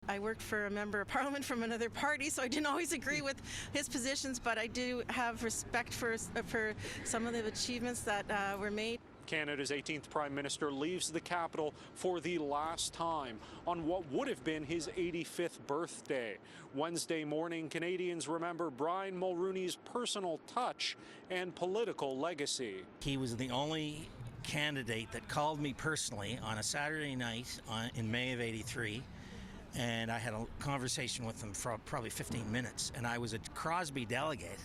I worked for a member of parliament from another party, so I didn't always agree with his positions, but I do have respect for some of the achievements that were made. Canada's 18th Prime Minister leaves the capital for the last time on what would have been his 85th birthday. Wednesday morning, Canadians remember Brian Mulroney's personal touch and political legacy. He was the only candidate that called me personally on a Saturday night in May of '83. And I had a conversation with him for probably 15 minutes. And I was a Crosby delegate.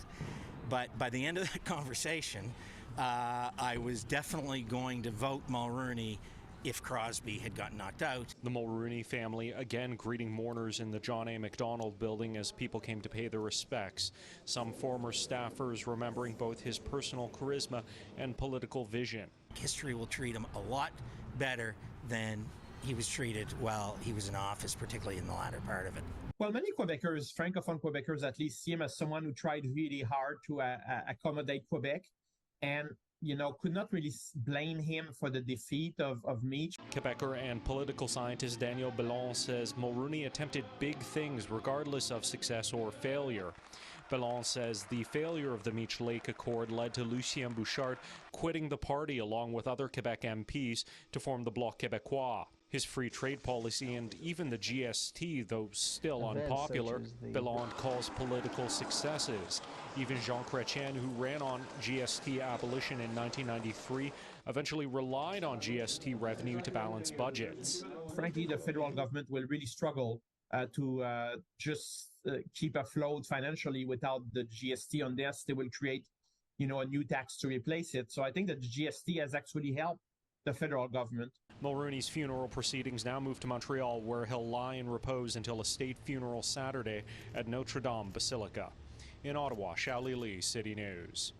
But by the end of that conversation, I was definitely going to vote Mulroney if Crosby had gotten knocked out. The Mulroney family again greeting mourners in the John A. Macdonald building as people came to pay their respects. Some former staffers remembering both his personal charisma and political vision. History will treat him a lot better than he was treated while he was in office, particularly in the latter part of it. Well, many Quebecers, Francophone Quebecers at least, see him as someone who tried really hard to accommodate Quebec and, could not really blame him for the defeat of Meach. Quebecer and political scientist Daniel Bellon says Mulroney attempted big things regardless of success or failure. Bellon says the failure of the Meech Lake Accord led to Lucien Bouchard quitting the party along with other Quebec MPs to form the Bloc Québécois. His free trade policy and even the GST, though still unpopular, Bellon calls political successes. Even Jean Chrétien, who ran on GST abolition in 1993, eventually relied on GST revenue to balance budgets. Frankly, the federal government will really struggle to just keep afloat financially without the GST. Unless they will create, a new tax to replace it. So I think that the GST has actually helped the federal government. Mulroney's funeral proceedings now move to Montreal, where he'll lie in repose until a state funeral Saturday at Notre Dame Basilica. In Ottawa, Xiaoli Li, City News.